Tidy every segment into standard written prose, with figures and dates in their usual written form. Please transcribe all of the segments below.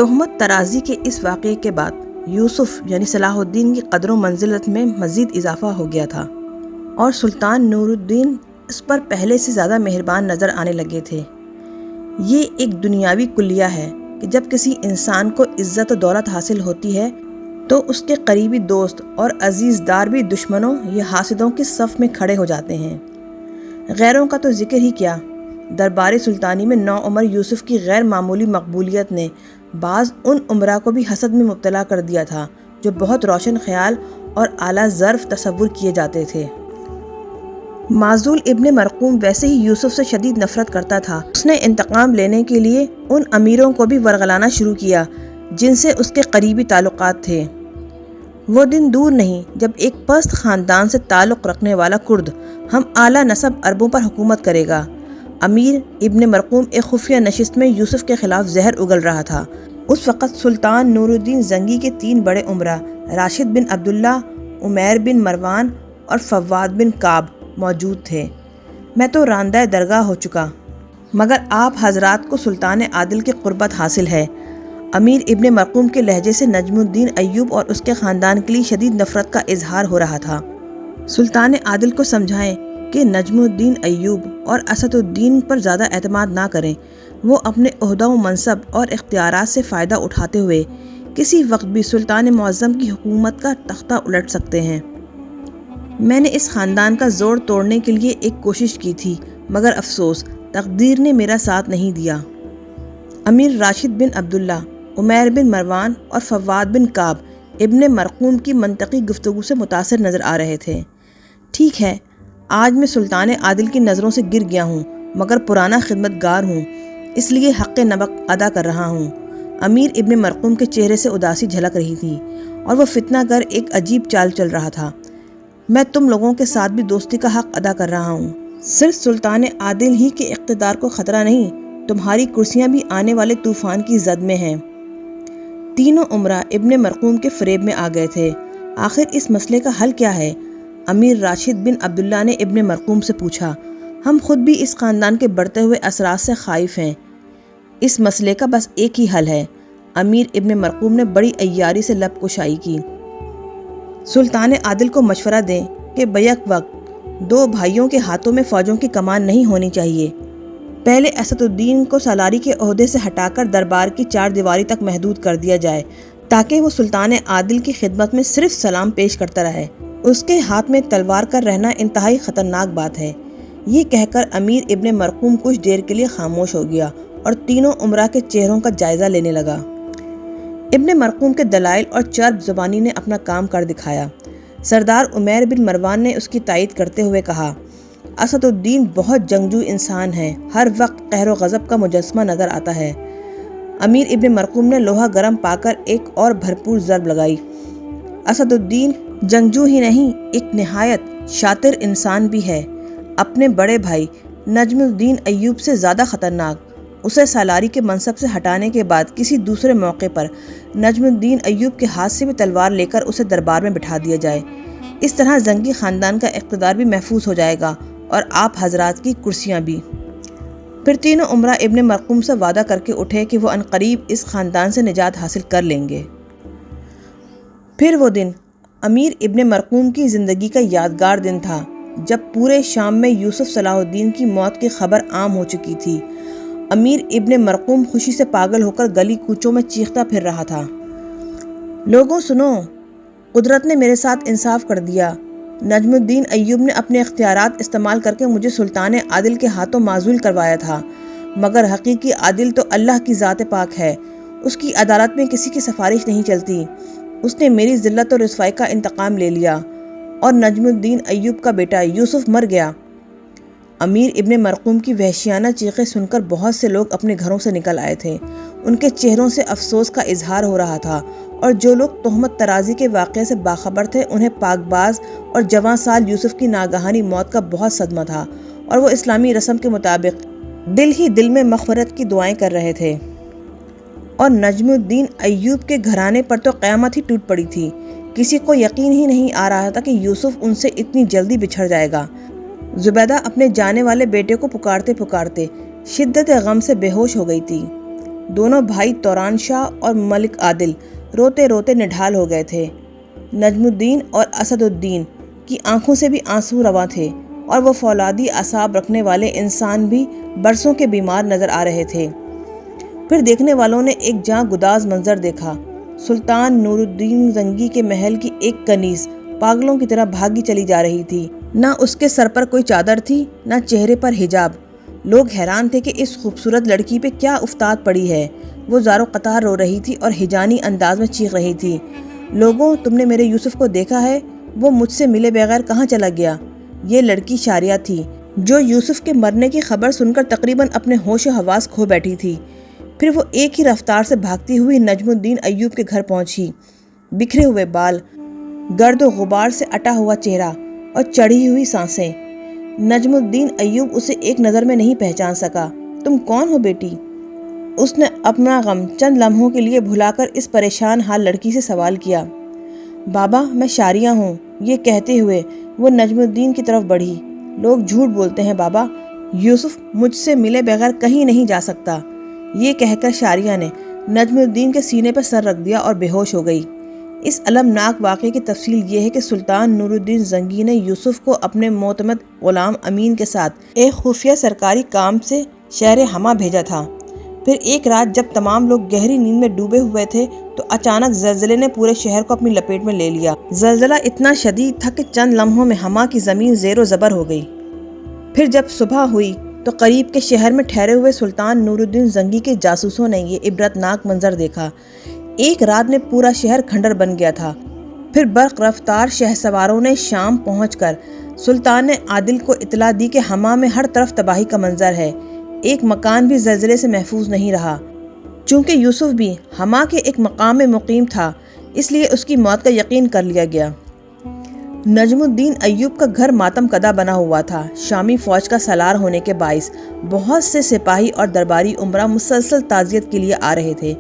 تہمت ترازی کے اس واقعے کے بعد یوسف یعنی صلاح الدین کی قدر و منزلت میں مزید اضافہ ہو گیا تھا اور سلطان نور الدین اس پر پہلے سے زیادہ مہربان نظر آنے لگے تھے۔ یہ ایک دنیاوی کلیہ ہے کہ جب کسی انسان کو عزت و دولت حاصل ہوتی ہے تو اس کے قریبی دوست اور عزیز دار بھی دشمنوں یا حاسدوں کے صف میں کھڑے ہو جاتے ہیں۔ غیروں کا تو ذکر ہی کیا، دربار سلطانی میں نوعمر یوسف کی غیر معمولی مقبولیت نے بعض ان امراء کو بھی حسد میں مبتلا کر دیا تھا جو بہت روشن خیال اور اعلیٰ ظرف تصور کیے جاتے تھے۔ معزول ابن مرقوم ویسے ہی یوسف سے شدید نفرت کرتا تھا۔ اس نے انتقام لینے کے لیے ان امیروں کو بھی ورغلانا شروع کیا جن سے اس کے قریبی تعلقات تھے۔ وہ دن دور نہیں جب ایک پست خاندان سے تعلق رکھنے والا کرد ہم اعلیٰ نسب عربوں پر حکومت کرے گا۔ امیر ابن مرقوم ایک خفیہ نشست میں یوسف کے خلاف زہر اگل رہا تھا۔ اس وقت سلطان نور الدین زنگی کے 3 بڑے امراء راشد بن عبداللہ، عمیر بن مروان اور فواد بن کعب موجود تھے۔ میں تو راندہ درگاہ ہو چکا، مگر آپ حضرات کو سلطان عادل کی قربت حاصل ہے۔ امیر ابن مرقوم کے لہجے سے نجم الدین ایوب اور اس کے خاندان کے لیے شدید نفرت کا اظہار ہو رہا تھا۔ سلطان عادل کو سمجھائیں کہ نجم الدین ایوب اور اسد الدین پر زیادہ اعتماد نہ کریں۔ وہ اپنے عہدہ و منصب اور اختیارات سے فائدہ اٹھاتے ہوئے کسی وقت بھی سلطان معظم کی حکومت کا تختہ الٹ سکتے ہیں۔ میں نے اس خاندان کا زور توڑنے کے لیے ایک کوشش کی تھی، مگر افسوس تقدیر نے میرا ساتھ نہیں دیا۔ امیر راشد بن عبداللہ، عمیر بن مروان اور فواد بن کعب ابن مرقوم کی منطقی گفتگو سے متاثر نظر آ رہے تھے۔ ٹھیک ہے، آج میں سلطان عادل کی نظروں سے گر گیا ہوں، مگر پرانا خدمت گار ہوں، اس لیے حق نبق ادا کر رہا ہوں۔ امیر ابن مرقوم کے چہرے سے اداسی جھلک رہی تھی اور وہ فتنہ گر ایک عجیب چال چل رہا تھا۔ میں تم لوگوں کے ساتھ بھی دوستی کا حق ادا کر رہا ہوں۔ صرف سلطان عادل ہی کے اقتدار کو خطرہ نہیں، تمہاری کرسیاں بھی آنے والے طوفان کی زد میں ہیں۔ تینوں امراء ابن مرقوم کے فریب میں آ گئے تھے۔ آخر اس مسئلے کا حل کیا ہے؟ امیر راشد بن عبداللہ نے ابن مرقوم سے پوچھا۔ ہم خود بھی اس خاندان کے بڑھتے ہوئے اثرات سے خائف ہیں۔ اس مسئلے کا بس ایک ہی حل ہے۔ امیر ابن مرقوم نے بڑی عیاری سے لب کشائی کی۔ سلطان عادل کو مشورہ دیں کہ بیک وقت 2 بھائیوں کے ہاتھوں میں فوجوں کی کمان نہیں ہونی چاہیے۔ پہلے اسد الدین کو سالاری کے عہدے سے ہٹا کر دربار کی 4 دیواری تک محدود کر دیا جائے تاکہ وہ سلطان عادل کی خدمت میں صرف سلام پیش کرتا رہے۔ اس کے ہاتھ میں تلوار کا رہنا انتہائی خطرناک بات ہے۔ یہ کہہ کر امیر ابن مرقوم کچھ دیر کے لیے خاموش ہو گیا اور تینوں امراء کے چہروں کا جائزہ لینے لگا۔ ابن مرقوم کے دلائل اور چرب زبانی نے اپنا کام کر دکھایا۔ سردار عمیر بن مروان نے اس کی تائید کرتے ہوئے کہا، اسد الدین بہت جنگجو انسان ہے، ہر وقت قہر و غضب کا مجسمہ نظر آتا ہے۔ امیر ابن مرقوم نے لوہا گرم پا کر ایک اور بھرپور ضرب لگائی۔ اسد الدین جنگجو ہی نہیں، ایک نہایت شاطر انسان بھی ہے، اپنے بڑے بھائی نجم الدین ایوب سے زیادہ خطرناک۔ اسے سالاری کے منصب سے ہٹانے کے بعد کسی دوسرے موقع پر نجم الدین ایوب کے ہاتھ سے بھی تلوار لے کر اسے دربار میں بٹھا دیا جائے۔ اس طرح زنگی خاندان کا اقتدار بھی محفوظ ہو جائے گا اور آپ حضرات کی کرسیاں بھی۔ پھر تینوں امراء ابن مرقوم سے وعدہ کر کے اٹھے کہ وہ عنقریب اس خاندان سے نجات حاصل کر لیں گے۔ پھر وہ دن امیر ابن مرقوم کی زندگی کا یادگار دن تھا جب پورے شام میں یوسف صلاح الدین کی موت کی خبر عام ہو چکی تھی۔ امیر ابن مرقوم خوشی سے پاگل ہو کر گلی کوچوں میں چیختا پھر رہا تھا، لوگوں سنو، قدرت نے میرے ساتھ انصاف کر دیا۔ نجم الدین ایوب نے اپنے اختیارات استعمال کر کے مجھے سلطان عادل کے ہاتھوں معزول کروایا تھا، مگر حقیقی عادل تو اللہ کی ذات پاک ہے، اس کی عدالت میں کسی کی سفارش نہیں چلتی۔ اس نے میری ذلت اور رسوائی کا انتقام لے لیا اور نجم الدین ایوب کا بیٹا یوسف مر گیا۔ امیر ابن مرقوم کی وحشیانہ چیخیں سن کر بہت سے لوگ اپنے گھروں سے نکل آئے تھے۔ ان کے چہروں سے افسوس کا اظہار ہو رہا تھا اور جو لوگ تہمت ترازی کے واقعے سے باخبر تھے انہیں پاک باز اور جواں سال یوسف کی ناگہانی موت کا بہت صدمہ تھا اور وہ اسلامی رسم کے مطابق دل ہی دل میں مغفرت کی دعائیں کر رہے تھے۔ اور نجم الدین ایوب کے گھرانے پر تو قیامت ہی ٹوٹ پڑی تھی۔ کسی کو یقین ہی نہیں آ رہا تھا کہ یوسف ان سے اتنی جلدی بچھڑ جائے گا۔ زبیدہ اپنے جانے والے بیٹے کو پکارتے پکارتے شدت غم سے بے ہوش ہو گئی تھی۔ دونوں بھائی توران شاہ اور ملک عادل روتے روتے نڈھال ہو گئے تھے۔ نجم الدین اور اسد الدین کی آنکھوں سے بھی آنسو رواں تھے اور وہ فولادی اعصاب رکھنے والے انسان بھی برسوں کے بیمار نظر آ رہے تھے۔ پھر دیکھنے والوں نے ایک جاں گداز منظر دیکھا۔ سلطان نور الدین زنگی کے محل کی ایک کنیز پاگلوں کی طرح بھاگی چلی جا رہی تھی۔ نہ اس کے سر پر کوئی چادر تھی، نہ چہرے پر حجاب۔ لوگ حیران تھے کہ اس خوبصورت لڑکی پہ کیا افتاد پڑی ہے۔ وہ زارو قطار رو رہی تھی اور ہجانی انداز میں چیخ رہی تھی، لوگوں، تم نے میرے یوسف کو دیکھا ہے؟ وہ مجھ سے ملے بغیر کہاں چلا گیا؟ یہ لڑکی شاریہ تھی جو یوسف کے مرنے کی خبر سن کر تقریباً اپنے ہوش و حواس کھو بیٹھی تھی۔ پھر وہ ایک ہی رفتار سے بھاگتی ہوئی نجم الدین ایوب کے گھر پہنچی۔ بکھرے ہوئے بال، گرد و غبار سے اٹا ہوا چہرہ اور چڑھی ہوئی سانسیں۔ نجم الدین ایوب اسے ایک نظر میں نہیں پہچان سکا۔ تم کون ہو بیٹی؟ اس نے اپنا غم چند لمحوں کے لیے بھلا کر اس پریشان حال لڑکی سے سوال کیا۔ بابا، میں شاریہ ہوں۔ یہ کہتے ہوئے وہ نجم الدین کی طرف بڑھی۔ لوگ جھوٹ بولتے ہیں بابا، یوسف مجھ سے ملے بغیر کہیں نہیں جا سکتا۔ یہ کہہ کر شاریہ نے نجم الدین کے سینے پر سر رکھ دیا اور بے ہوش ہو گئی۔ اس المناک واقعے کی تفصیل یہ ہے کہ سلطان نور الدین زنگی نے یوسف کو اپنے معتمد غلام امین کے ساتھ ایک خفیہ سرکاری کام سے شہر حما بھیجا تھا۔ پھر ایک رات جب تمام لوگ گہری نیند میں ڈوبے ہوئے تھے تو اچانک زلزلے نے پورے شہر کو اپنی لپیٹ میں لے لیا۔ زلزلہ اتنا شدید تھا کہ چند لمحوں میں حما کی زمین زیر و زبر ہو گئی۔ پھر جب صبح ہوئی تو قریب کے شہر میں ٹھہرے ہوئے سلطان نور الدین زنگی کے جاسوسوں نے یہ عبرتناک منظر دیکھا۔ ایک رات میں پورا شہر کھنڈر بن گیا تھا۔ پھر برق رفتار شہ سواروں نے شام پہنچ کر سلطان عادل کو اطلاع دی کہ حما میں ہر طرف تباہی کا منظر ہے، ایک مکان بھی زلزلے سے محفوظ نہیں رہا۔ چونکہ یوسف بھی حما کے ایک مقام میں مقیم تھا، اس لیے اس کی موت کا یقین کر لیا گیا۔ نجم الدین ایوب کا گھر ماتم کدہ بنا ہوا تھا۔ شامی فوج کا سالار ہونے کے باعث بہت سے سپاہی اور درباری عمرہ مسلسل تعزیت کے لیے آ رہے تھے۔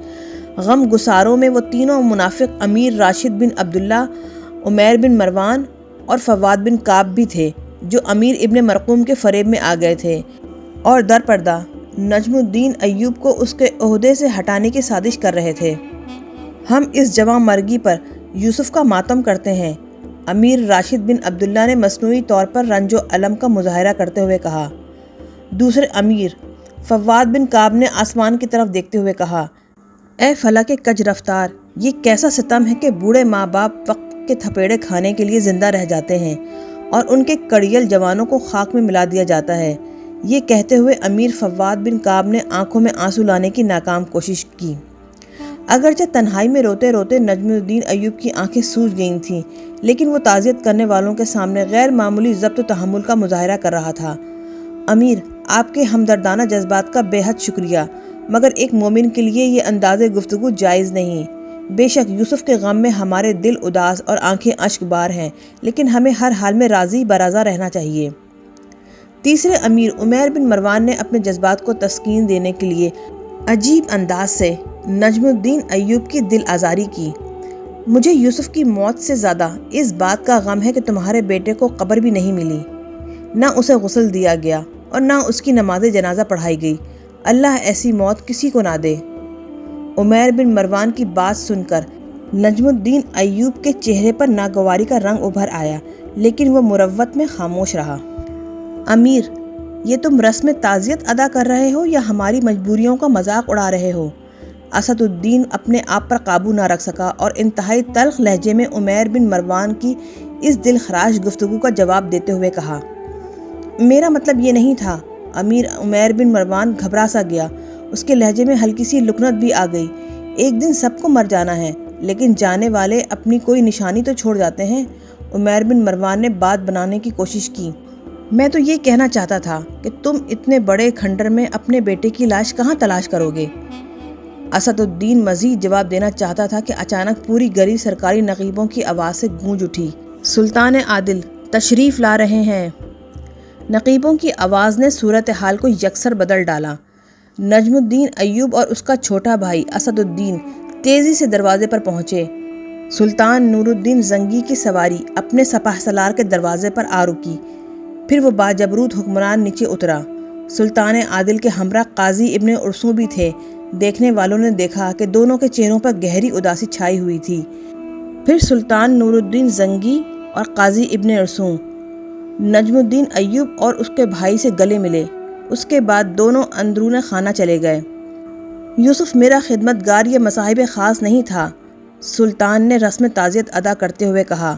غم گساروں میں وہ تینوں منافق امیر راشد بن عبداللہ، عمیر بن مروان اور فواد بن کعب بھی تھے، جو امیر ابن مرقوم کے فریب میں آ گئے تھے اور در پردہ نجم الدین ایوب کو اس کے عہدے سے ہٹانے کی سازش کر رہے تھے۔ ہم اس جواں مرگی پر یوسف کا ماتم کرتے ہیں، امیر راشد بن عبداللہ نے مصنوعی طور پر رنج و الم کا مظاہرہ کرتے ہوئے کہا۔ دوسرے امیر فواد بن کعب نے آسمان کی طرف دیکھتے ہوئے کہا، اے فلک کج رفتار، یہ کیسا ستم ہے کہ بوڑھے ماں باپ وقت کے تھپیڑے کھانے کے لیے زندہ رہ جاتے ہیں اور ان کے کڑیل جوانوں کو خاک میں ملا دیا جاتا ہے۔ یہ کہتے ہوئے امیر فواد بن کعب نے آنکھوں میں آنسو لانے کی ناکام کوشش کی۔ اگرچہ تنہائی میں روتے روتے نجم الدین ایوب کی آنکھیں سوج گئی تھیں، لیکن وہ تعزیت کرنے والوں کے سامنے غیر معمولی ضبط و تحمل کا مظاہرہ کر رہا تھا۔ امیر، آپ کے ہمدردانہ جذبات کا بے حد شکریہ، مگر ایک مومن کے لیے یہ انداز گفتگو جائز نہیں۔ بے شک یوسف کے غم میں ہمارے دل اداس اور آنکھیں اشک بار ہیں، لیکن ہمیں ہر حال میں راضی برضا رہنا چاہیے۔ تیسرے امیر عمیر بن مروان نے اپنے جذبات کو تسکین دینے کے لیے عجیب انداز سے نجم الدین ایوب کی دل آزاری کی۔ مجھے یوسف کی موت سے زیادہ اس بات کا غم ہے کہ تمہارے بیٹے کو قبر بھی نہیں ملی، نہ اسے غسل دیا گیا اور نہ اس کی نماز جنازہ پڑھائی گئی۔ اللہ ایسی موت کسی کو نہ دے۔ عمیر بن مروان کی بات سن کر نجم الدین ایوب کے چہرے پر ناگواری کا رنگ ابھر آیا، لیکن وہ مروت میں خاموش رہا۔ امیر، یہ تم رسم تعزیت ادا کر رہے ہو یا ہماری مجبوریوں کا مذاق اڑا رہے ہو؟ اسد الدین اپنے آپ پر قابو نہ رکھ سکا اور انتہائی تلخ لہجے میں عمیر بن مروان کی اس دل خراش گفتگو کا جواب دیتے ہوئے کہا، میرا مطلب یہ نہیں تھا۔ امیر عمیر بن مروان گھبرا سا گیا، اس کے لہجے میں ہلکی سی لکنت بھی آ گئی۔ ایک دن سب کو مر جانا ہے، لیکن جانے والے اپنی کوئی نشانی تو چھوڑ جاتے ہیں۔ عمیر بن مروان نے بات بنانے کی کوشش کی، میں تو یہ کہنا چاہتا تھا کہ تم اتنے بڑے کھنڈر میں اپنے بیٹے کی لاش کہاں تلاش کرو گے؟ اسد الدین مزید جواب دینا چاہتا تھا کہ اچانک پوری گلی سرکاری نقیبوں کی آواز سے گونج اٹھی، سلطان عادل تشریف لا رہے ہیں۔ نقیبوں کی آواز نے صورتحال کو یکسر بدل ڈالا۔ نجم الدین ایوب اور اس کا چھوٹا بھائی اسد الدین تیزی سے دروازے پر پہنچے۔ سلطان نور الدین زنگی کی سواری اپنے سپہ سالار کے دروازے پر آ رکی۔ پھر وہ باجبروت حکمران نیچے اترا۔ سلطان عادل کے ہمراہ قاضی ابن ارسوں بھی تھے، دیکھنے والوں نے دیکھا کہ دونوں کے چہروں پر گہری اداسی چھائی ہوئی تھی۔ پھر سلطان نور الدین زنگی اور قاضی ابن ارسطو نجم الدین ایوب اور اس کے بھائی سے گلے ملے۔ اس کے بعد دونوں اندرون خانہ چلے گئے۔ یوسف میرا خدمتگار یہ مصاحب خاص نہیں تھا، سلطان نے رسم تعزیت ادا کرتے ہوئے کہا۔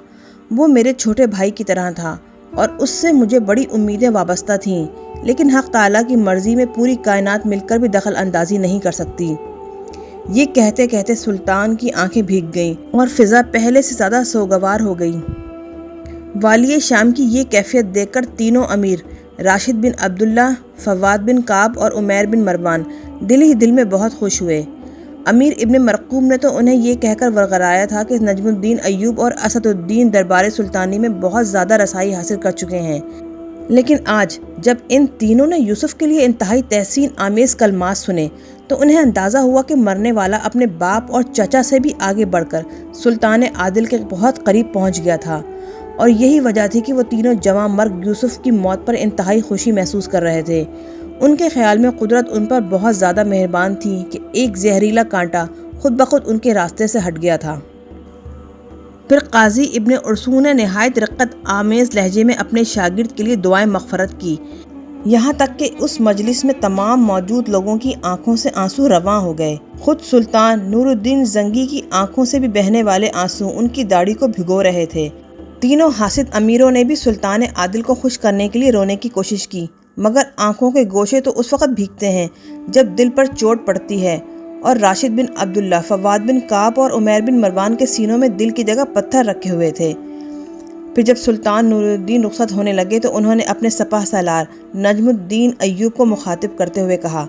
وہ میرے چھوٹے بھائی کی طرح تھا اور اس سے مجھے بڑی امیدیں وابستہ تھیں، لیکن حق تعالیٰ کی مرضی میں پوری کائنات مل کر بھی دخل اندازی نہیں کر سکتی۔ یہ کہتے کہتے سلطان کی آنکھیں بھیگ گئیں اور فضا پہلے سے زیادہ سوگوار ہو گئی۔ والی شام کی یہ کیفیت دیکھ کر تینوں امیر راشد بن عبداللہ، فواد بن کعب اور عمیر بن مروان دل ہی دل میں بہت خوش ہوئے۔ امیر ابن مرقوم نے تو انہیں یہ کہہ کر ورغلایا تھا کہ نجم الدین ایوب اور اسد الدین دربار سلطانی میں بہت زیادہ رسائی حاصل کر چکے ہیں، لیکن آج جب ان تینوں نے یوسف کے لیے انتہائی تحسین آمیز کلمات سنے تو انہیں اندازہ ہوا کہ مرنے والا اپنے باپ اور چچا سے بھی آگے بڑھ کر سلطان عادل کے بہت قریب پہنچ گیا تھا، اور یہی وجہ تھی کہ وہ تینوں جواں مرگ یوسف کی موت پر انتہائی خوشی محسوس کر رہے تھے۔ ان کے خیال میں قدرت ان پر بہت زیادہ مہربان تھی کہ ایک زہریلا کانٹا خود بخود ان کے راستے سے ہٹ گیا تھا۔ پھر قاضی ابن ارسطو نے نہایت رقت آمیز لہجے میں اپنے شاگرد کے لیے دعائیں مغفرت کی، یہاں تک کہ اس مجلس میں تمام موجود لوگوں کی آنکھوں سے آنسو رواں ہو گئے۔ خود سلطان نور الدین زنگی کی آنکھوں سے بھی بہنے والے آنسو ان کی داڑھی کو بھگو رہے تھے۔ تینوں حاسد امیروں نے بھی سلطان عادل کو خوش کرنے کے لیے رونے کی کوشش کی، مگر آنکھوں کے گوشے تو اس وقت بھیگتے ہیں جب دل پر چوٹ پڑتی ہے، اور راشد بن عبداللہ، فواد بن کعب اور عمیر بن مروان کے سینوں میں دل کی جگہ پتھر رکھے ہوئے تھے۔ پھر جب سلطان نور الدین رخصت ہونے لگے تو انہوں نے اپنے سپہ سالار نجم الدین ایوب کو مخاطب کرتے ہوئے کہا،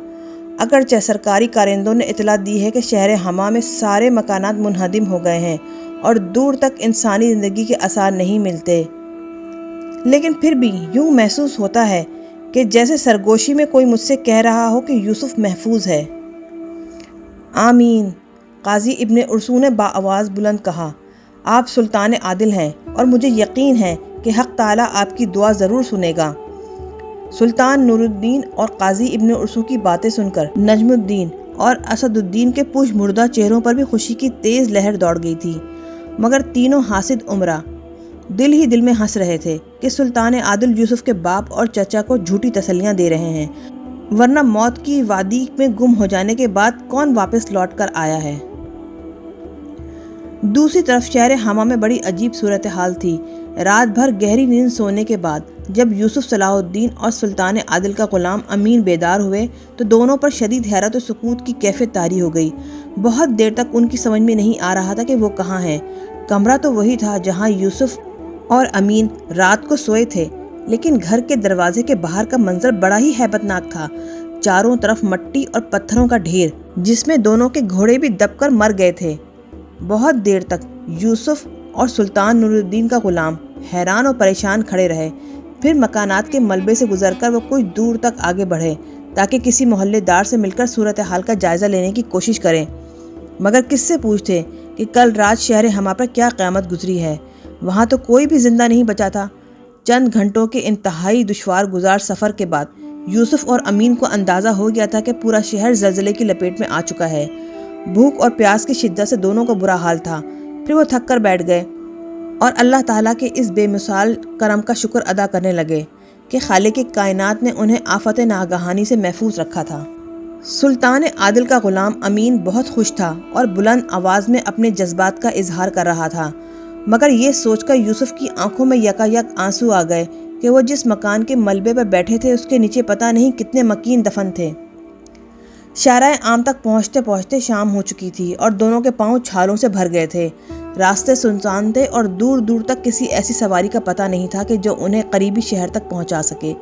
اگرچہ سرکاری کارندوں نے اطلاع دی ہے کہ شہر حما میں سارے مکانات منہدم ہو گئے ہیں اور دور تک انسانی زندگی کے آثار نہیں ملتے، لیکن پھر بھی یوں محسوس ہوتا ہے کہ جیسے سرگوشی میں کوئی مجھ سے کہہ رہا ہو کہ یوسف محفوظ ہے۔ آمین۔ قاضی ابن ارسطو نے بآواز بلند کہا، آپ سلطان عادل ہیں اور مجھے یقین ہے کہ حق تعالیٰ آپ کی دعا ضرور سنے گا۔ سلطان نور الدین اور قاضی ابن ارسطو کی باتیں سن کر نجم الدین اور اسد الدین کے پوش مردہ چہروں پر بھی خوشی کی تیز لہر دوڑ گئی تھی، مگر تینوں حاسد عمرہ دل ہی دل میں ہنس رہے تھے کہ سلطان عادل یوسف کے باپ اور چچا کو جھوٹی تسلیاں دے رہے ہیں، ورنہ موت کی وادی میں گم ہو جانے کے بعد کون واپس لوٹ کر آیا ہے۔ دوسری طرف شہر حما میں بڑی عجیب صورتحال تھی۔ رات بھر گہری نیند سونے کے بعد جب یوسف صلاح الدین اور سلطان عادل کا غلام امین بیدار ہوئے تو دونوں پر شدید حیرت و سکوت کی کیفیت طاری ہو گئی۔ بہت دیر تک ان کی سمجھ میں نہیں آ رہا تھا کہ وہ کہاں ہیں۔ کمرہ تو وہی تھا جہاں یوسف اور امین رات کو سوئے تھے، لیکن گھر کے دروازے کے باہر کا منظر بڑا ہی ہیبت ناک تھا۔ چاروں طرف مٹی اور پتھروں کا ڈھیر جس میں دونوں کے گھوڑے بھی دب کر مر گئے تھے۔ بہت دیر تک یوسف اور سلطان نور الدین کا غلام حیران اور پریشان کھڑے رہے۔ پھر مکانات کے ملبے سے گزر کر وہ کچھ دور تک آگے بڑھے تاکہ کسی محلے دار سے مل کر صورتحال کا جائزہ لینے کی کوشش کریں، مگر کس سے پوچھتے کہ کل رات شہر حما پر کیا قیامت گزری ہے۔ وہاں تو کوئی بھی زندہ نہیں بچا تھا۔ چند گھنٹوں کے انتہائی دشوار گزار سفر کے بعد یوسف اور امین کو اندازہ ہو گیا تھا کہ پورا شہر زلزلے کی لپیٹ میں آ چکا ہے۔ بھوک اور پیاس کی شدت سے دونوں کو برا حال تھا۔ پھر وہ تھک کر بیٹھ گئے اور اللہ تعالیٰ کے اس بے مثال کرم کا شکر ادا کرنے لگے کہ خالق کائنات نے انہیں آفت ناگہانی سے محفوظ رکھا تھا۔ سلطان عادل کا غلام امین بہت خوش تھا اور بلند آواز میں اپنے جذبات کا اظہار کر رہا تھا، مگر یہ سوچ کر یوسف کی آنکھوں میں یکایک آنسو آ گئے کہ وہ جس مکان کے ملبے پر بیٹھے تھے اس کے نیچے پتہ نہیں کتنے مکین دفن تھے۔ شارع عام تک پہنچتے پہنچتے شام ہو چکی تھی اور دونوں کے پاؤں چھالوں سے بھر گئے تھے۔ راستے سنسان تھے اور دور دور تک کسی ایسی سواری کا پتہ نہیں تھا کہ جو انہیں قریبی شہر تک پہنچا سکے۔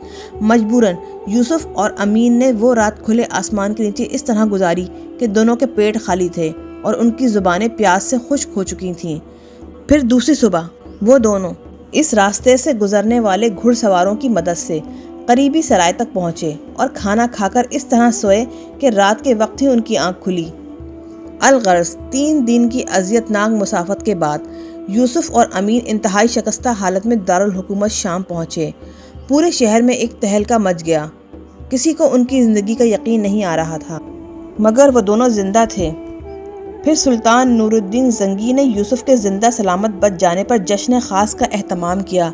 مجبوراً یوسف اور امین نے وہ رات کھلے آسمان کے نیچے اس طرح گزاری کہ دونوں کے پیٹ خالی تھے اور ان کی زبانیں پیاس سے خشک ہو چکی تھیں۔ پھر دوسری صبح وہ دونوں اس راستے سے گزرنے والے گھڑ سواروں کی مدد سے قریبی سرائے تک پہنچے اور کھانا کھا کر اس طرح سوئے کہ رات کے وقت ہی ان کی آنکھ کھلی۔ الغرض 3 دن کی اذیت ناک مسافت کے بعد یوسف اور امین انتہائی شکستہ حالت میں دارالحکومت شام پہنچے۔ پورے شہر میں ایک تہلکہ مچ گیا، کسی کو ان کی زندگی کا یقین نہیں آ رہا تھا۔ مگر وہ دونوں زندہ تھے۔ پھر سلطان نور الدین زنگی نے یوسف کے زندہ سلامت بچ جانے پر جشن خاص کا اہتمام کیا۔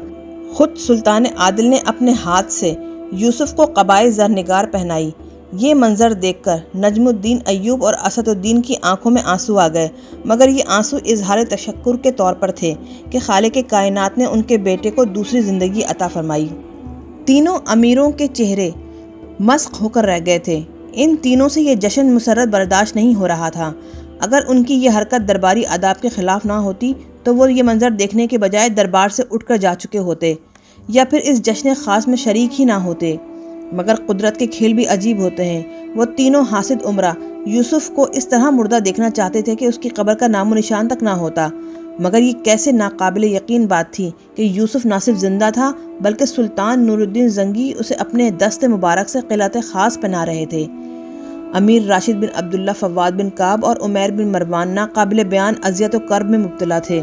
خود سلطان عادل نے اپنے ہاتھ سے یوسف کو قبائے زرنگار پہنائی۔ یہ منظر دیکھ کر نجم الدین ایوب اور اسد الدین کی آنکھوں میں آنسو آ گئے، مگر یہ آنسو اظہار تشکر کے طور پر تھے کہ خالق کائنات نے ان کے بیٹے کو دوسری زندگی عطا فرمائی۔ تینوں امیروں کے چہرے مسخ ہو کر رہ گئے تھے۔ ان تینوں سے یہ جشن مسرت برداشت نہیں ہو رہا تھا۔ اگر ان کی یہ حرکت درباری آداب کے خلاف نہ ہوتی تو وہ یہ منظر دیکھنے کے بجائے دربار سے اٹھ کر جا چکے ہوتے یا پھر اس جشن خاص میں شریک ہی نہ ہوتے۔ مگر قدرت کے کھیل بھی عجیب ہوتے ہیں۔ وہ تینوں حاسد امرا یوسف کو اس طرح مردہ دیکھنا چاہتے تھے کہ اس کی قبر کا نام و نشان تک نہ ہوتا، مگر یہ کیسے ناقابل یقین بات تھی کہ یوسف نہ صرف زندہ تھا بلکہ سلطان نور الدین زنگی اسے اپنے دست مبارک سے قلعت خاص پہنا رہے تھے۔ امیر راشد بن عبداللہ فواد بن کعب اور عمیر بن مروان ناقابل بیان اذیت و کرب میں مبتلا تھے۔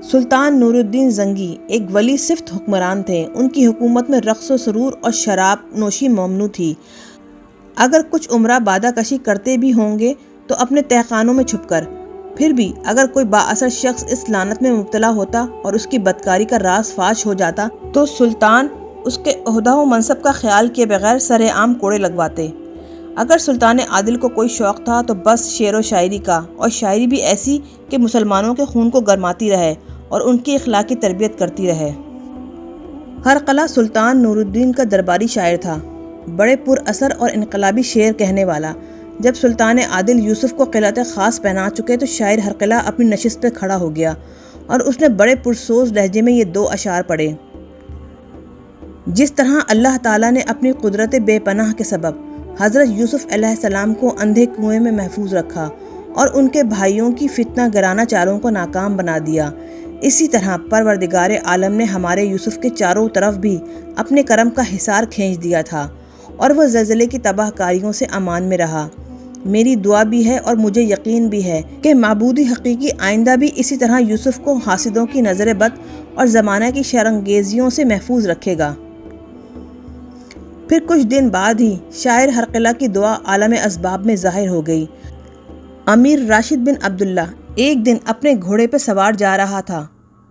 سلطان نور الدین زنگی ایک ولی صفت حکمران تھے۔ ان کی حکومت میں رقص و سرور اور شراب نوشی ممنوع تھی۔ اگر کچھ امراء بادہ کشی کرتے بھی ہوں گے تو اپنے تہخانوں میں چھپ کر، پھر بھی اگر کوئی بااثر شخص اس لعنت میں مبتلا ہوتا اور اس کی بدکاری کا راز فاش ہو جاتا تو سلطان اس کے عہدہ و منصب کا خیال کیے بغیر سر عام کوڑے لگواتے۔ اگر سلطان عادل کو کوئی شوق تھا تو بس شعر و شاعری کا، اور شاعری بھی ایسی کہ مسلمانوں کے خون کو گرماتی رہے اور ان کی اخلاقی تربیت کرتی رہے۔ ہرقلہ سلطان نور الدین کا درباری شاعر تھا، بڑے پر اثر اور انقلابی شعر کہنے والا۔ جب سلطان عادل یوسف کو قلعت خاص پہنا چکے تو شاعر ہرقلہ اپنی نشست پہ کھڑا ہو گیا اور اس نے بڑے پرسوز لہجے میں یہ دو اشعار پڑھے: جس طرح اللہ تعالیٰ نے اپنی قدرت بے پناہ کے سبب حضرت یوسف علیہ السلام کو اندھے کنویں میں محفوظ رکھا اور ان کے بھائیوں کی فتنہ گرانہ چالوں کو ناکام بنا دیا، اسی طرح پروردگار عالم نے ہمارے یوسف کے چاروں طرف بھی اپنے کرم کا حصار کھینچ دیا تھا اور وہ زلزلے کی تباہ کاریوں سے امان میں رہا۔ میری دعا بھی ہے اور مجھے یقین بھی ہے کہ معبود حقیقی آئندہ بھی اسی طرح یوسف کو حاسدوں کی نظر بد اور زمانہ کی شرانگیزیوں سے محفوظ رکھے گا۔ پھر کچھ دن بعد ہی شاعر ہرقلہ کی دعا عالم اسباب میں ظاہر ہو گئی۔ امیر راشد بن عبداللہ ایک دن اپنے گھوڑے پہ سوار جا رہا تھا۔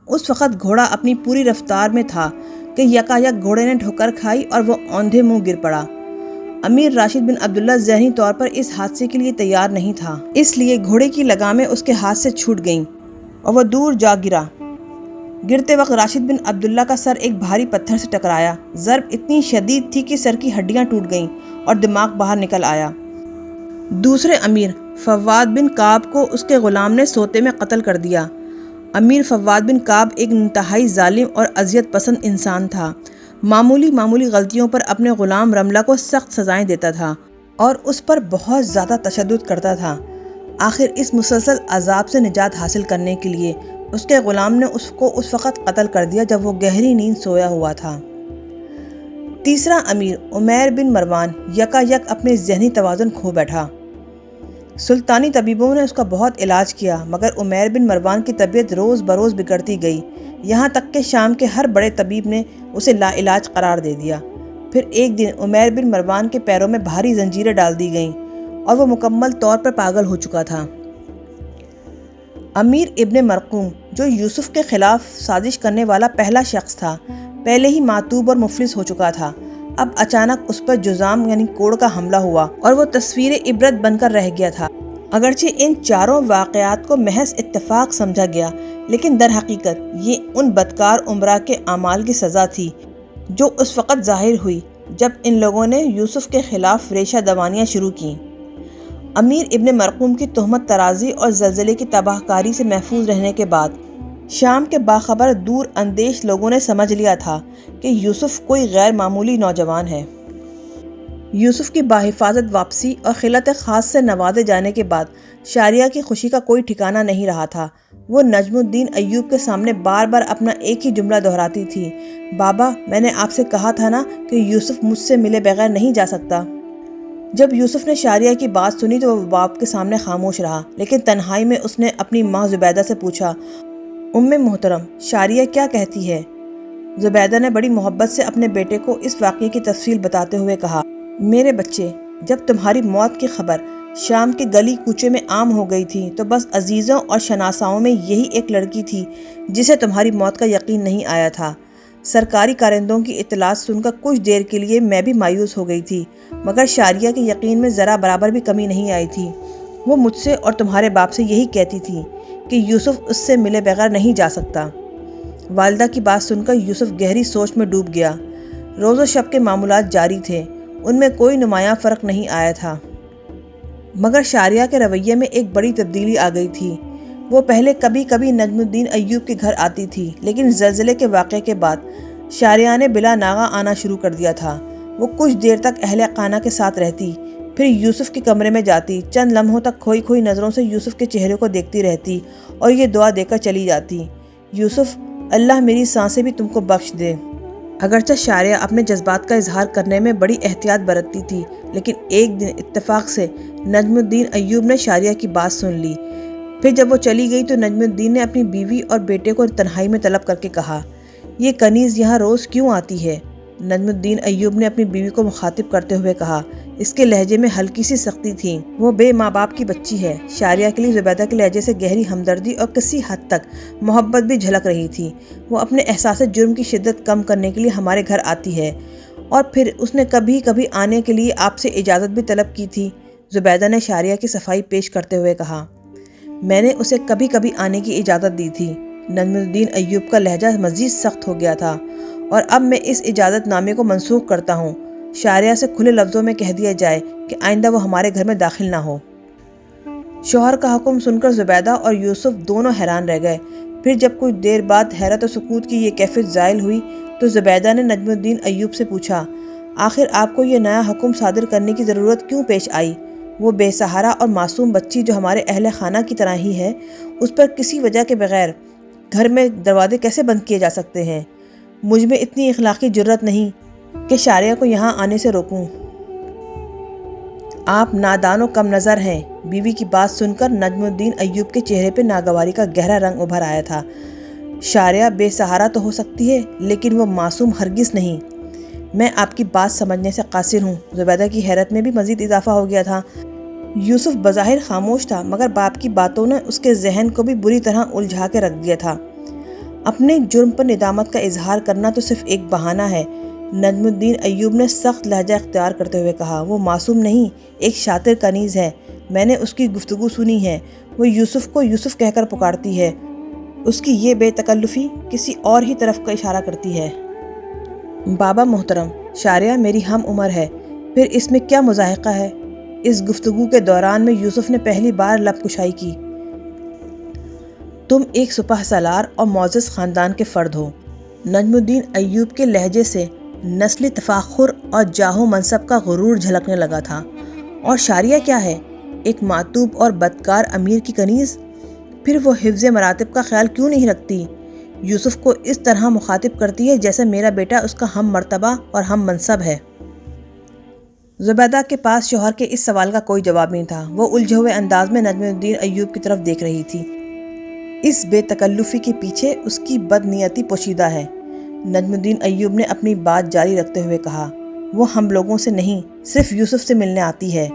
اس وقت گھوڑا اپنی پوری رفتار میں تھا کہ یکایک گھوڑے نے ٹھوکر کھائی اور وہ اوندھے منہ گر پڑا۔ امیر راشد بن عبداللہ ذہنی طور پر اس حادثے کے لیے تیار نہیں تھا، اس لیے گھوڑے کی لگامیں اس کے ہاتھ سے چھوٹ گئیں اور وہ دور جا گرا۔ گرتے وقت راشد بن عبداللہ کا سر ایک بھاری پتھر سے ٹکرایا۔ ضرب اتنی شدید تھی کہ سر کی ہڈیاں ٹوٹ گئیں اور دماغ باہر نکل آیا۔ دوسرے امیر فواد بن کعب کو اس کے غلام نے سوتے میں قتل کر دیا۔ امیر فواد بن کعب ایک انتہائی ظالم اور اذیت پسند انسان تھا۔ معمولی غلطیوں پر اپنے غلام رملہ کو سخت سزائیں دیتا تھا اور اس پر بہت زیادہ تشدد کرتا تھا۔ آخر اس مسلسل عذاب سے نجات حاصل کرنے کے لیے اس کے غلام نے اس کو اس وقت قتل کر دیا جب وہ گہری نیند سویا ہوا تھا۔ تیسرا امیر عمیر بن مروان یکایک اپنے ذہنی توازن کھو بیٹھا۔ سلطانی طبیبوں نے اس کا بہت علاج کیا، مگر عمیر بن مروان کی طبیعت روز بروز بگڑتی گئی، یہاں تک کہ شام کے ہر بڑے طبیب نے اسے لا علاج قرار دے دیا۔ پھر ایک دن عمیر بن مروان کے پیروں میں بھاری زنجیریں ڈال دی گئیں اور وہ مکمل طور پر پاگل ہو چکا تھا۔ امیر ابن مرقوم، جو یوسف کے خلاف سازش کرنے والا پہلا شخص تھا، پہلے ہی معتوب اور مفلس ہو چکا تھا۔ اب اچانک اس پر جذام یعنی کوڑ کا حملہ ہوا اور وہ تصویر عبرت بن کر رہ گیا تھا۔ اگرچہ ان چاروں واقعات کو محض اتفاق سمجھا گیا، لیکن در حقیقت یہ ان بدکار امراء کے اعمال کی سزا تھی جو اس وقت ظاہر ہوئی جب ان لوگوں نے یوسف کے خلاف ریشہ دوانیاں شروع کیں۔ امیر ابن مرقوم کی تہمت ترازی اور زلزلے کی تباہ کاری سے محفوظ رہنے کے بعد شام کے باخبر دور اندیش لوگوں نے سمجھ لیا تھا کہ یوسف کوئی غیر معمولی نوجوان ہے۔ یوسف کی باحفاظت واپسی اور خلعت خاص سے نوازے جانے کے بعد شاریہ کی خوشی کا کوئی ٹھکانہ نہیں رہا تھا۔ وہ نجم الدین ایوب کے سامنے بار بار اپنا ایک ہی جملہ دہراتی تھی: بابا، میں نے آپ سے کہا تھا نا کہ یوسف مجھ سے ملے بغیر نہیں جا سکتا۔ جب یوسف نے شاریہ کی بات سنی تو وہ باپ کے سامنے خاموش رہا، لیکن تنہائی میں اس نے اپنی ماں زبیدہ سے پوچھا: ام محترم، شاریہ کیا کہتی ہے؟ زبیدہ نے بڑی محبت سے اپنے بیٹے کو اس واقعے کی تفصیل بتاتے ہوئے کہا: میرے بچے، جب تمہاری موت کی خبر شام کے گلی کوچے میں عام ہو گئی تھی، تو بس عزیزوں اور شناساؤں میں یہی ایک لڑکی تھی جسے تمہاری موت کا یقین نہیں آیا تھا۔ سرکاری کارندوں کی اطلاعات سن کر کچھ دیر کے لیے میں بھی مایوس ہو گئی تھی، مگر شاریہ کے یقین میں ذرا برابر بھی کمی نہیں آئی تھی۔ وہ مجھ سے اور تمہارے باپ سے یہی کہتی تھی کہ یوسف اس سے ملے بغیر نہیں جا سکتا۔ والدہ کی بات سن کر یوسف گہری سوچ میں ڈوب گیا۔ روز و شب کے معمولات جاری تھے، ان میں کوئی نمایاں فرق نہیں آیا تھا، مگر شاریہ کے رویے میں ایک بڑی تبدیلی آ گئی تھی۔ وہ پہلے کبھی کبھی نجم الدین ایوب کے گھر آتی تھی، لیکن زلزلے کے واقعے کے بعد شاریہ نے بلا ناغہ آنا شروع کر دیا تھا۔ وہ کچھ دیر تک اہل خانہ کے ساتھ رہتی، پھر یوسف کے کمرے میں جاتی، چند لمحوں تک کھوئی کھوئی نظروں سے یوسف کے چہرے کو دیکھتی رہتی اور یہ دعا دے کر چلی جاتی: یوسف، اللہ میری سانسیں بھی تم کو بخش دے۔ اگرچہ شاریہ اپنے جذبات کا اظہار کرنے میں بڑی احتیاط برتتی تھی، لیکن ایک دن اتفاق سے نجم الدین ایوب نے شاریہ کی بات سن لی۔ پھر جب وہ چلی گئی تو نجم الدین نے اپنی بیوی اور بیٹے کو تنہائی میں طلب کر کے کہا: یہ کنیز یہاں روز کیوں آتی ہے؟ نجم الدین ایوب نے اپنی بیوی کو مخاطب کرتے ہوئے کہا۔ اس کے لہجے میں ہلکی سی سختی تھی۔ وہ بے ماں باپ کی بچی ہے۔ شاریہ کے لیے زبیدہ کے لہجے سے گہری ہمدردی اور کسی حد تک محبت بھی جھلک رہی تھی۔ وہ اپنے احساس جرم کی شدت کم کرنے کے لیے ہمارے گھر آتی ہے، اور پھر اس نے کبھی کبھی آنے کے لیے آپ سے اجازت بھی طلب کی تھی۔ زبیدہ نے شاریہ کی صفائی پیش کرتے ہوئے کہا۔ میں نے اسے کبھی کبھی آنے کی اجازت دی تھی۔ نجم الدین ایوب کا لہجہ مزید سخت ہو گیا تھا۔ اور اب میں اس اجازت نامے کو منسوخ کرتا ہوں۔ شاریہ سے کھلے لفظوں میں کہہ دیا جائے کہ آئندہ وہ ہمارے گھر میں داخل نہ ہو۔ شوہر کا حکم سن کر زبیدہ اور یوسف دونوں حیران رہ گئے۔ پھر جب کچھ دیر بعد حیرت و سکوت کی یہ کیفیت زائل ہوئی تو زبیدہ نے نجم الدین ایوب سے پوچھا: آخر آپ کو یہ نیا حکم صادر کرنے کی ضرورت کیوں پیش آئی؟ وہ بے سہارا اور معصوم بچی جو ہمارے اہل خانہ کی طرح ہی ہے، اس پر کسی وجہ کے بغیر گھر میں دروازے کیسے بند کیے جا سکتے ہیں؟ مجھ میں اتنی اخلاقی جرت نہیں کہ شاریہ کو یہاں آنے سے روکوں۔ آپ نادان و کم نظر ہیں۔ بیوی کی بات سن کر نجم الدین ایوب کے چہرے پہ ناگواری کا گہرا رنگ ابھر آیا تھا۔ شاریہ بے سہارا تو ہو سکتی ہے، لیکن وہ معصوم ہرگز نہیں۔ میں آپ کی بات سمجھنے سے قاصر ہوں۔ زبیدہ کی حیرت میں بھی مزید اضافہ ہو گیا تھا۔ یوسف بظاہر خاموش تھا، مگر باپ کی باتوں نے اس کے ذہن کو بھی بری طرح الجھا کے رکھ دیا تھا۔ اپنے جرم پر ندامت کا اظہار کرنا تو صرف ایک بہانہ ہے، نجم الدین ایوب نے سخت لہجہ اختیار کرتے ہوئے کہا۔ وہ معصوم نہیں، ایک شاطر کنیز ہے۔ میں نے اس کی گفتگو سنی ہے۔ وہ یوسف کو یوسف کہہ کر پکارتی ہے۔ اس کی یہ بے تکلفی کسی اور ہی طرف کا اشارہ کرتی ہے۔ بابا محترم، شاریہ میری ہم عمر ہے، پھر اس میں کیا مضاحقہ ہے؟ اس گفتگو کے دوران میں یوسف نے پہلی بار لب کشائی کی۔ تم ایک سپہ سالار اور معزز خاندان کے فرد ہو۔ نجم الدین ایوب کے لہجے سے نسلی تفاخر اور جاہ و منصب کا غرور جھلکنے لگا تھا۔ اور شاریہ کیا ہے؟ ایک معتوب اور بدکار امیر کی کنیز؟ پھر وہ حفظ مراتب کا خیال کیوں نہیں رکھتی؟ یوسف کو اس طرح مخاطب کرتی ہے جیسے میرا بیٹا اس کا ہم مرتبہ اور ہم منصب ہے۔ زبیدہ کے پاس شوہر کے اس سوال کا کوئی جواب نہیں تھا۔ وہ الجھے ہوئے انداز میں نجم الدین ایوب کی طرف دیکھ رہی تھی۔ اس بے تکلفی کے پیچھے اس کی بدنیتی پوشیدہ ہے۔ نجم الدین ایوب نے اپنی بات جاری رکھتے ہوئے کہا۔ وہ ہم لوگوں سے نہیں، صرف یوسف سے ملنے آتی ہے۔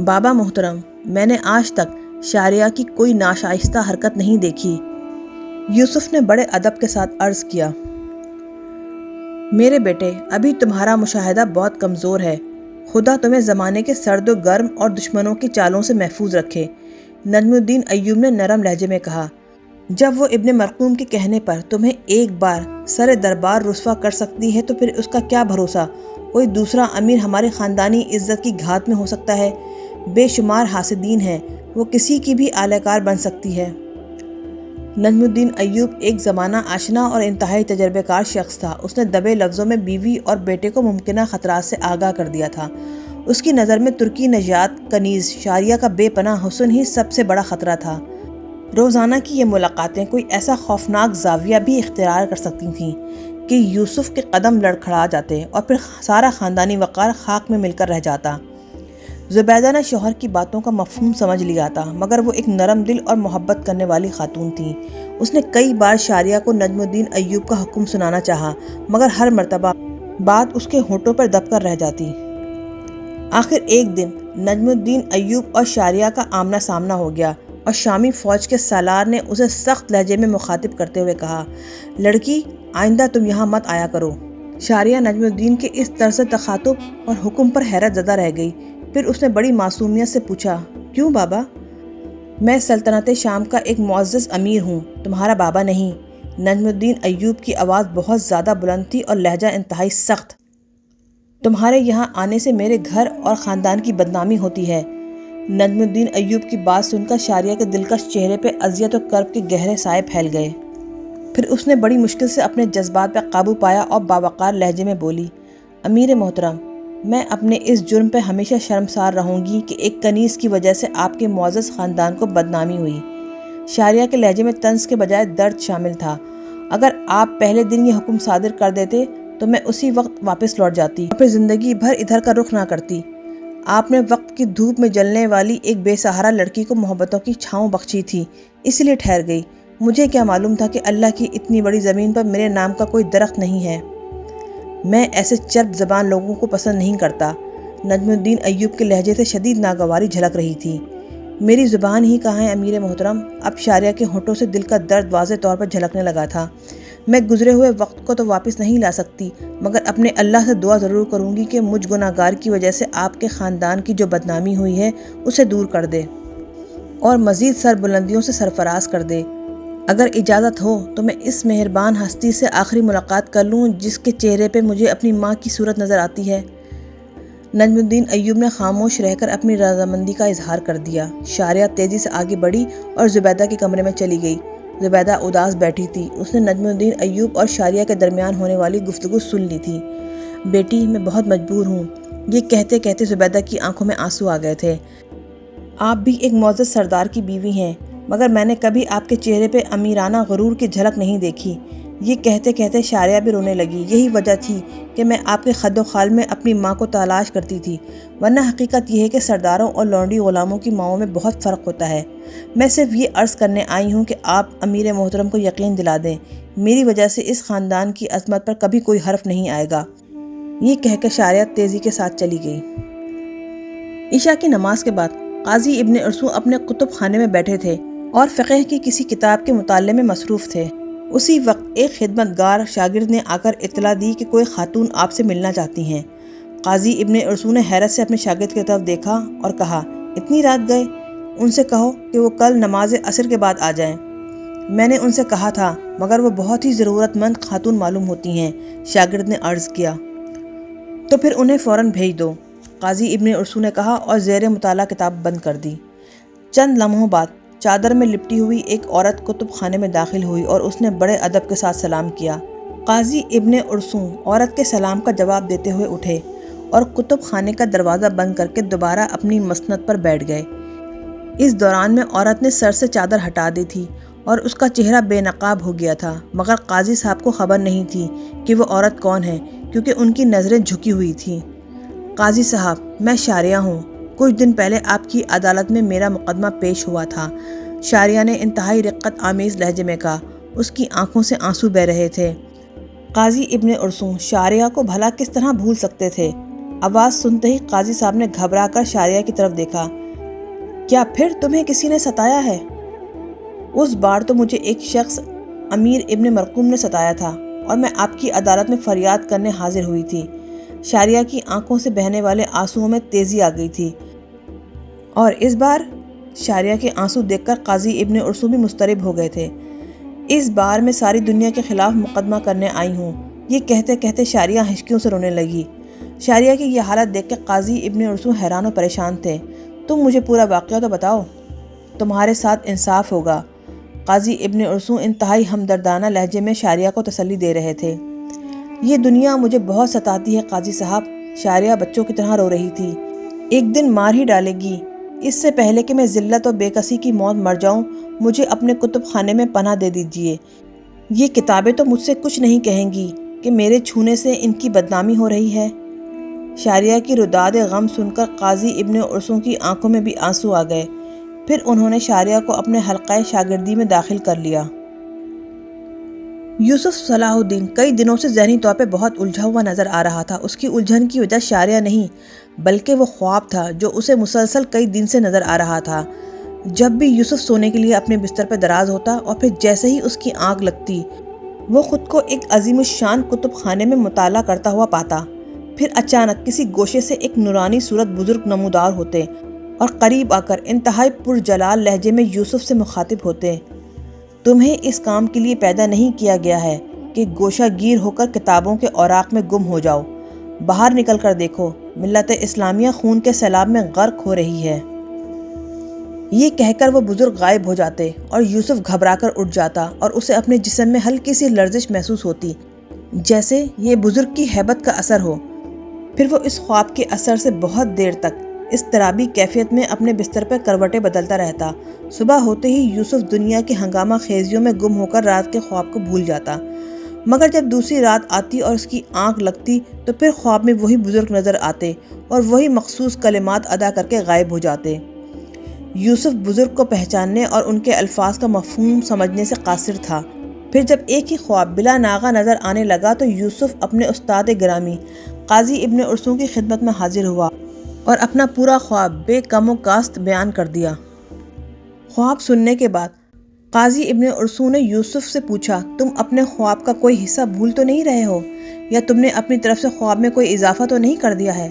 بابا محترم، میں نے آج تک شاریہ کی کوئی ناشائستہ حرکت نہیں دیکھی۔ یوسف نے بڑے ادب کے ساتھ عرض کیا۔ میرے بیٹے، ابھی تمہارا مشاہدہ بہت کمزور ہے۔ خدا تمہیں زمانے کے سرد و گرم اور دشمنوں کی چالوں سے محفوظ رکھے، نجم الدین ایوب نے نرم لہجے میں کہا۔ جب وہ ابن مرقوم کے کہنے پر تمہیں ایک بار سر دربار رسوا کر سکتی ہے تو پھر اس کا کیا بھروسہ کوئی دوسرا امیر ہمارے خاندانی عزت کی گھات میں ہو سکتا ہے؟ بے شمار حاسدین ہیں، وہ کسی کی بھی اعلی کار بن سکتی ہے۔ نجم الدین ایوب ایک زمانہ آشنا اور انتہائی تجربے کار شخص تھا۔ اس نے دبے لفظوں میں بیوی اور بیٹے کو ممکنہ خطرات سے آگاہ کر دیا تھا۔ اس کی نظر میں ترکی نژاد کنیز شاریہ کا بے پناہ حسن ہی سب سے بڑا خطرہ تھا۔ روزانہ کی یہ ملاقاتیں کوئی ایسا خوفناک زاویہ بھی اختیار کر سکتی تھیں کہ یوسف کے قدم لڑکھڑا جاتے اور پھر سارا خاندانی وقار خاک میں مل کر رہ جاتا۔ زبیدہ نے شوہر کی باتوں کا مفہوم سمجھ لیا تھا، مگر وہ ایک نرم دل اور محبت کرنے والی خاتون تھی۔ اس نے کئی بار شاریہ کو نجم الدین ایوب کا حکم سنانا چاہا، مگر ہر مرتبہ بات اس کے ہونٹوں پر دب کر رہ جاتی۔ آخر ایک دن نجم الدین ایوب اور شاریہ کا آمنا سامنا ہو گیا اور شامی فوج کے سالار نے اسے سخت لہجے میں مخاطب کرتے ہوئے کہا، لڑکی، آئندہ تم یہاں مت آیا کرو۔ شاریہ نجم الدین کے اس طرز تخاطب اور حکم پر حیرت زدہ رہ گئی۔ پھر اس نے بڑی معصومیت سے پوچھا، کیوں بابا؟ میں سلطنت شام کا ایک معزز امیر ہوں، تمہارا بابا نہیں۔ نجم الدین ایوب کی آواز بہت زیادہ بلند تھی اور لہجہ انتہائی سخت۔ تمہارے یہاں آنے سے میرے گھر اور خاندان کی بدنامی ہوتی ہے۔ نجم الدین ایوب کی بات سن کر شاریہ کے دلکش چہرے پہ اذیت و کرب کے گہرے سائے پھیل گئے۔ پھر اس نے بڑی مشکل سے اپنے جذبات پہ قابو پایا اور باوقار لہجے میں بولی، امیر محترم، میں اپنے اس جرم پہ ہمیشہ شرمسار رہوں گی کہ ایک کنیز کی وجہ سے آپ کے معزز خاندان کو بدنامی ہوئی۔ شاریہ کے لہجے میں طنز کے بجائے درد شامل تھا۔ اگر آپ پہلے دن یہ حکم صادر کر دیتے تو میں اسی وقت واپس لوٹ جاتی اور پھر زندگی بھر ادھر کا رخ نہ کرتی۔ آپ نے وقت کی دھوپ میں جلنے والی ایک بے سہارا لڑکی کو محبتوں کی چھاؤں بخشی تھی، اس لیے ٹھہر گئی۔ مجھے کیا معلوم تھا کہ اللہ کی اتنی بڑی زمین پر میرے نام کا کوئی درخت نہیں ہے۔ میں ایسے چرب زبان لوگوں کو پسند نہیں کرتا۔ نجم الدین ایوب کے لہجے سے شدید ناگواری جھلک رہی تھی۔ میری زبان ہی کہاں ہے امیر محترم؟ اب شاریہ کے ہونٹوں سے دل کا درد واضح طور پر جھلکنے لگا تھا۔ میں گزرے ہوئے وقت کو تو واپس نہیں لا سکتی، مگر اپنے اللہ سے دعا ضرور کروں گی کہ مجھ گناہگار کی وجہ سے آپ کے خاندان کی جو بدنامی ہوئی ہے اسے دور کر دے اور مزید سربلندیوں سے سرفراز کر دے۔ اگر اجازت ہو تو میں اس مہربان ہستی سے آخری ملاقات کر لوں جس کے چہرے پہ مجھے اپنی ماں کی صورت نظر آتی ہے۔ نجم الدین ایوب نے خاموش رہ کر اپنی رضامندی کا اظہار کر دیا۔ شاریہ تیزی سے آگے بڑھی اور زبیدہ کے کمرے میں چلی گئی۔ زبیدہ اداس بیٹھی تھی۔ اس نے نجم الدین ایوب اور شاریہ کے درمیان ہونے والی گفتگو سن لی تھی۔ بیٹی، میں بہت مجبور ہوں۔ یہ کہتے کہتے زبیدہ کی آنکھوں میں آنسو آ گئے تھے۔ آپ بھی ایک معزز سردار کی بیوی ہیں، مگر میں نے کبھی آپ کے چہرے پہ امیرانہ غرور کی جھلک نہیں دیکھی۔ یہ کہتے کہتے شاریہ بھی رونے لگی۔ یہی وجہ تھی کہ میں آپ کے خد و خال میں اپنی ماں کو تلاش کرتی تھی، ورنہ حقیقت یہ ہے کہ سرداروں اور لونڈی غلاموں کی ماؤں میں بہت فرق ہوتا ہے۔ میں صرف یہ عرض کرنے آئی ہوں کہ آپ امیر محترم کو یقین دلا دیں، میری وجہ سے اس خاندان کی عظمت پر کبھی کوئی حرف نہیں آئے گا۔ یہ کہہ کر شاریہ تیزی کے ساتھ چلی گئی۔ عشاء کی نماز کے بعد قاضی ابن ارسو اپنے کتب خانے میں بیٹھے تھے اور فقہ کی کسی کتاب کے مطالعے میں مصروف تھے۔ اسی وقت ایک خدمتگار شاگرد نے آ کر اطلاع دی کہ کوئی خاتون آپ سے ملنا چاہتی ہیں۔ قاضی ابن ارسو نے حیرت سے اپنے شاگرد کی طرف دیکھا اور کہا، اتنی رات گئے؟ ان سے کہو کہ وہ کل نماز عصر کے بعد آ جائیں۔ میں نے ان سے کہا تھا، مگر وہ بہت ہی ضرورت مند خاتون معلوم ہوتی ہیں، شاگرد نے عرض کیا۔ تو پھر انہیں فوراً بھیج دو، قاضی ابن ارسو نے کہا اور زیر مطالعہ کتاب بند کر دی۔ چند لمحوں بعد چادر میں لپٹی ہوئی ایک عورت کتب خانے میں داخل ہوئی اور اس نے بڑے ادب کے ساتھ سلام کیا۔ قاضی ابن ارسو عورت کے سلام کا جواب دیتے ہوئے اٹھے اور کتب خانے کا دروازہ بند کر کے دوبارہ اپنی مسند پر بیٹھ گئے۔ اس دوران میں عورت نے سر سے چادر ہٹا دی تھی اور اس کا چہرہ بے نقاب ہو گیا تھا، مگر قاضی صاحب کو خبر نہیں تھی کہ وہ عورت کون ہے، کیونکہ ان کی نظریں جھکی ہوئی تھیں۔ قاضی صاحب، میں شاریہ ہوں۔ کچھ دن پہلے آپ کی عدالت میں میرا مقدمہ پیش ہوا تھا، شاریہ نے انتہائی رقت آمیز لہجے میں کہا۔ اس کی آنکھوں سے آنسو بہہ رہے تھے۔ قاضی ابن ارسو شاریہ کو بھلا کس طرح بھول سکتے تھے؟ آواز سنتے ہی قاضی صاحب نے گھبرا کر شاریہ کی طرف دیکھا۔ کیا پھر تمہیں کسی نے ستایا ہے؟ اس بار تو مجھے ایک شخص امیر ابن مرقوم نے ستایا تھا اور میں آپ کی عدالت میں فریاد کرنے حاضر ہوئی تھی۔ شاریہ کی آنکھوں سے بہنے والے آنسوؤں میں تیزی آ گئی تھی۔ اور اس بار؟ شاریہ کے آنسو دیکھ کر قاضی ابن ارسو بھی مضطرب ہو گئے تھے۔ اس بار میں ساری دنیا کے خلاف مقدمہ کرنے آئی ہوں۔ یہ کہتے کہتے شاریہ ہچکیوں سے رونے لگی۔ شاریہ کی یہ حالت دیکھ کر قاضی ابن ارسو حیران و پریشان تھے۔ تم مجھے پورا واقعہ تو بتاؤ، تمہارے ساتھ انصاف ہوگا۔ قاضی ابن ارسو انتہائی ہمدردانہ لہجے میں شاریہ کو تسلی دے رہے تھے۔ یہ دنیا مجھے بہت ستاتی ہے قاضی صاحب، شاریہ بچوں کی طرح رو رہی تھی۔ ایک دن مار ہی ڈالے گی۔ اس سے پہلے کہ میں ذلت و بے کسی کی موت مر جاؤں، مجھے اپنے کتب خانے میں پناہ دے دیجیے۔ یہ کتابیں تو مجھ سے کچھ نہیں کہیں گی کہ میرے چھونے سے ان کی بدنامی ہو رہی ہے۔ شاریہ کی رداد غم سن کر قاضی ابن ارسو کی آنکھوں میں بھی آنسو آ گئے۔ پھر انہوں نے شاریہ کو اپنے حلقہ شاگردی میں داخل کر لیا۔ یوسف صلاح الدین کئی دنوں سے ذہنی طور پہ بہت الجھا ہوا نظر آ رہا تھا۔ اس کی الجھن کی وجہ شاریہ نہیں بلکہ وہ خواب تھا جو اسے مسلسل کئی دن سے نظر آ رہا تھا۔ جب بھی یوسف سونے کے لیے اپنے بستر پہ دراز ہوتا اور پھر جیسے ہی اس کی آنکھ لگتی وہ خود کو ایک عظیم الشان کتب خانے میں مطالعہ کرتا ہوا پاتا۔ پھر اچانک کسی گوشے سے ایک نورانی صورت بزرگ نمودار ہوتے اور قریب آ کر انتہائی پرجلال لہجے میں یوسف سے مخاطب ہوتے۔ تمہیں اس کام کے لیے پیدا نہیں کیا گیا ہے کہ گوشہ گیر ہو کر کتابوں کے اوراق میں گم ہو جاؤ۔ باہر نکل کر دیکھو، ملت اسلامیہ خون کے سیلاب میں غرق ہو رہی ہے۔ یہ کہہ کر وہ بزرگ غائب ہو جاتے اور یوسف گھبرا کر اٹھ جاتا اور اسے اپنے جسم میں ہلکی سی لرزش محسوس ہوتی، جیسے یہ بزرگ کی ہیبت کا اثر ہو۔ پھر وہ اس خواب کے اثر سے بہت دیر تک اضطرابی کیفیت میں اپنے بستر پر کروٹیں بدلتا رہتا۔ صبح ہوتے ہی یوسف دنیا کی ہنگامہ خیزیوں میں گم ہو کر رات کے خواب کو بھول جاتا، مگر جب دوسری رات آتی اور اس کی آنکھ لگتی تو پھر خواب میں وہی بزرگ نظر آتے اور وہی مخصوص کلمات ادا کر کے غائب ہو جاتے۔ یوسف بزرگ کو پہچاننے اور ان کے الفاظ کا مفہوم سمجھنے سے قاصر تھا۔ پھر جب ایک ہی خواب بلا ناغہ نظر آنے لگا تو یوسف اپنے استاد گرامی قاضی ابن ارسطو کی خدمت میں حاضر ہوا اور اپنا پورا خواب بے کم و کاست بیان کر دیا۔ خواب سننے کے بعد قاضی ابن ارسطو نے یوسف سے پوچھا، تم اپنے خواب کا کوئی حصہ بھول تو نہیں رہے ہو، یا تم نے اپنی طرف سے خواب میں کوئی اضافہ تو نہیں کر دیا ہے؟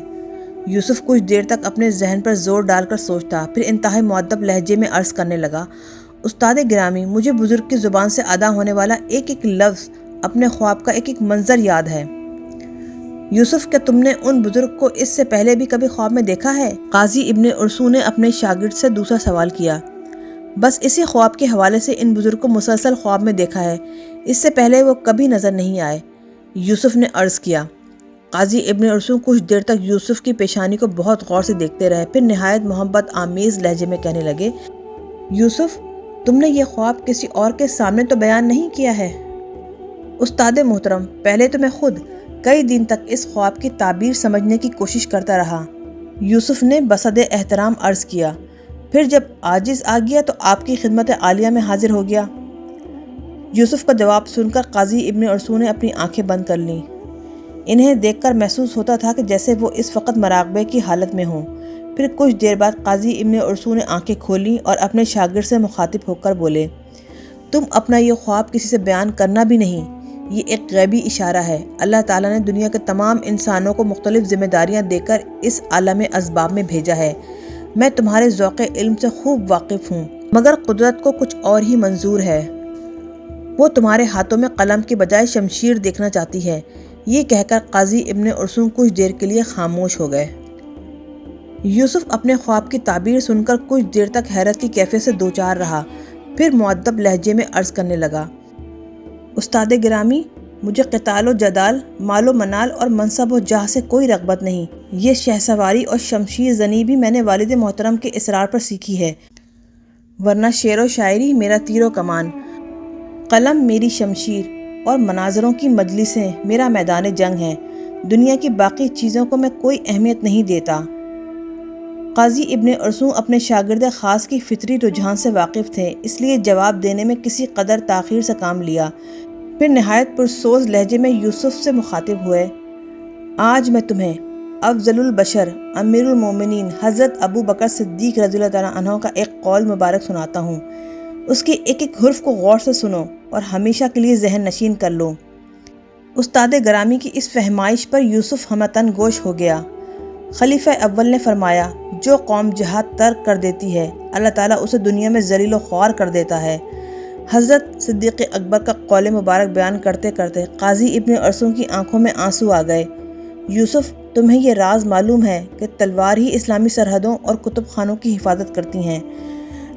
یوسف کچھ دیر تک اپنے ذہن پر زور ڈال کر سوچتا، پھر انتہائی مؤدب لہجے میں عرض کرنے لگا، استاد گرامی، مجھے بزرگ کی زبان سے ادا ہونے والا ایک ایک لفظ، اپنے خواب کا ایک ایک منظر یاد ہے۔ یوسف، کیا تم نے ان بزرگ کو اس سے پہلے بھی کبھی خواب میں دیکھا ہے؟ قاضی ابن ارسطو نے اپنے شاگرد سے دوسرا سوال کیا۔ بس اسی خواب کے حوالے سے ان بزرگ کو مسلسل خواب میں دیکھا ہے، اس سے پہلے وہ کبھی نظر نہیں آئے، یوسف نے عرض کیا۔ قاضی ابن ارسطو کچھ دیر تک یوسف کی پیشانی کو بہت غور سے دیکھتے رہے، پھر نہایت محبت آمیز لہجے میں کہنے لگے، یوسف، تم نے یہ خواب کسی اور کے سامنے تو بیان نہیں کیا ہے؟ استاد محترم، پہلے تو میں خود کئی دن تک اس خواب کی تعبیر سمجھنے کی کوشش کرتا رہا، یوسف نے بصد احترام عرض کیا۔ پھر جب عاجز آ گیا تو آپ کی خدمت عالیہ میں حاضر ہو گیا۔ یوسف کا جواب سن کر قاضی ابن ارسطو نے اپنی آنکھیں بند کر لیں۔ انہیں دیکھ کر محسوس ہوتا تھا کہ جیسے وہ اس وقت مراقبے کی حالت میں ہوں۔ پھر کچھ دیر بعد قاضی ابن ارسطو نے آنکھیں کھولیں اور اپنے شاگرد سے مخاطب ہو کر بولے، تم اپنا یہ خواب کسی سے بیان کرنا بھی نہیں، یہ ایک غیبی اشارہ ہے۔ اللہ تعالیٰ نے دنیا کے تمام انسانوں کو مختلف ذمہ داریاں دے کر اس عالم اسباب میں بھیجا ہے۔ میں تمہارے ذوق علم سے خوب واقف ہوں، مگر قدرت کو کچھ اور ہی منظور ہے۔ وہ تمہارے ہاتھوں میں قلم کی بجائے شمشیر دیکھنا چاہتی ہے۔ یہ کہہ کر قاضی ابن ارسطو کچھ دیر کے لیے خاموش ہو گئے۔ یوسف اپنے خواب کی تعبیر سن کر کچھ دیر تک حیرت کی کیفیت سے دوچار رہا، پھر مؤدب لہجے میں عرض کرنے لگا، استاد گرامی، مجھے قتال و جدال، مال و منال اور منصب و جاہ سے کوئی رغبت نہیں۔ یہ شہسواری اور شمشیر زنی بھی میں نے والد محترم کے اصرار پر سیکھی ہے، ورنہ شعر و شاعری میرا تیر و کمان، قلم میری شمشیر اور مناظروں کی مجلسیں میرا میدان جنگ ہے۔ دنیا کی باقی چیزوں کو میں کوئی اہمیت نہیں دیتا۔ قاضی ابن ارسطو اپنے شاگرد خاص کی فطری رجحان سے واقف تھے، اس لیے جواب دینے میں کسی قدر تاخیر سے کام لیا۔ پھر نہایت پرسوز لہجے میں یوسف سے مخاطب ہوئے، آج میں تمہیں افضل البشر امیر المومنین حضرت ابو بکر صدیق رضی اللہ تعالیٰ عنہ کا ایک قول مبارک سناتا ہوں، اس کے ایک ایک حرف کو غور سے سنو اور ہمیشہ کے لیے ذہن نشین کر لو۔ استاد گرامی کی اس فہمائش پر یوسف ہمتن گوش ہو گیا۔ خلیفہ اول نے فرمایا، جو قوم جہاد ترک کر دیتی ہے اللہ تعالیٰ اسے دنیا میں ذلیل و خوار کر دیتا ہے۔ حضرت صدیق اکبر کا قول مبارک بیان کرتے کرتے قاضی ابن ارسطو کی آنکھوں میں آنسو آ گئے۔ یوسف، تمہیں یہ راز معلوم ہے کہ تلوار ہی اسلامی سرحدوں اور کتب خانوں کی حفاظت کرتی ہیں؟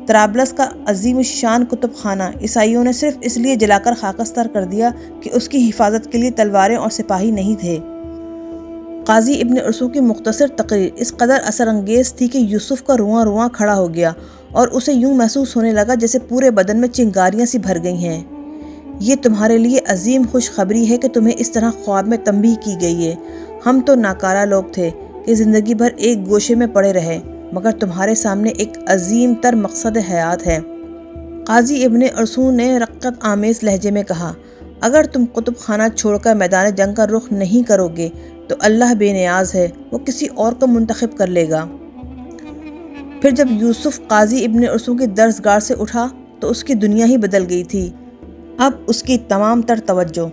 طرابلس کا عظیم الشان کتب خانہ عیسائیوں نے صرف اس لیے جلا کر خاکستر کر دیا کہ اس کی حفاظت کے لیے تلواریں اور سپاہی نہیں تھے۔ قاضی ابن ارسطو کی مختصر تقریر اس قدر اثر انگیز تھی کہ یوسف کا رواں رواں کھڑا ہو گیا اور اسے یوں محسوس ہونے لگا جیسے پورے بدن میں چنگاریاں سی بھر گئی ہیں۔ یہ تمہارے لیے عظیم خوشخبری ہے کہ تمہیں اس طرح خواب میں تنبیہ کی گئی ہے۔ ہم تو ناکارہ لوگ تھے کہ زندگی بھر ایک گوشے میں پڑے رہے، مگر تمہارے سامنے ایک عظیم تر مقصد حیات ہے۔ قاضی ابن ارسطو نے رقت آمیز لہجے میں کہا، اگر تم کتب خانہ چھوڑ کر میدان جنگ کا رخ نہیں کرو گے تو اللہ بے نیاز ہے، وہ کسی اور کو منتخب کر لے گا۔ پھر جب یوسف قاضی ابن ارسطو کی درسگاہ سے اٹھا تو اس کی دنیا ہی بدل گئی تھی۔ اب اس کی تمام تر توجہ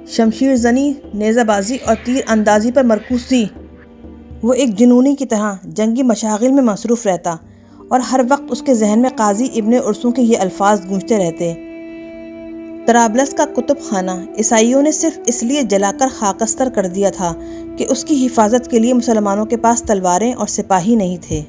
شمشیر زنی، نیزہ بازی اور تیر اندازی پر مرکوز تھی۔ وہ ایک جنونی کی طرح جنگی مشاغل میں مصروف رہتا اور ہر وقت اس کے ذہن میں قاضی ابن ارسطو کے یہ الفاظ گونجتے رہتے۔ طرابلس کا کتب خانہ عیسائیوں نے صرف اس لیے جلا کر خاکستر کر دیا تھا کہ اس کی حفاظت کے لیے مسلمانوں کے پاس تلواریں اور سپاہی نہیں تھے۔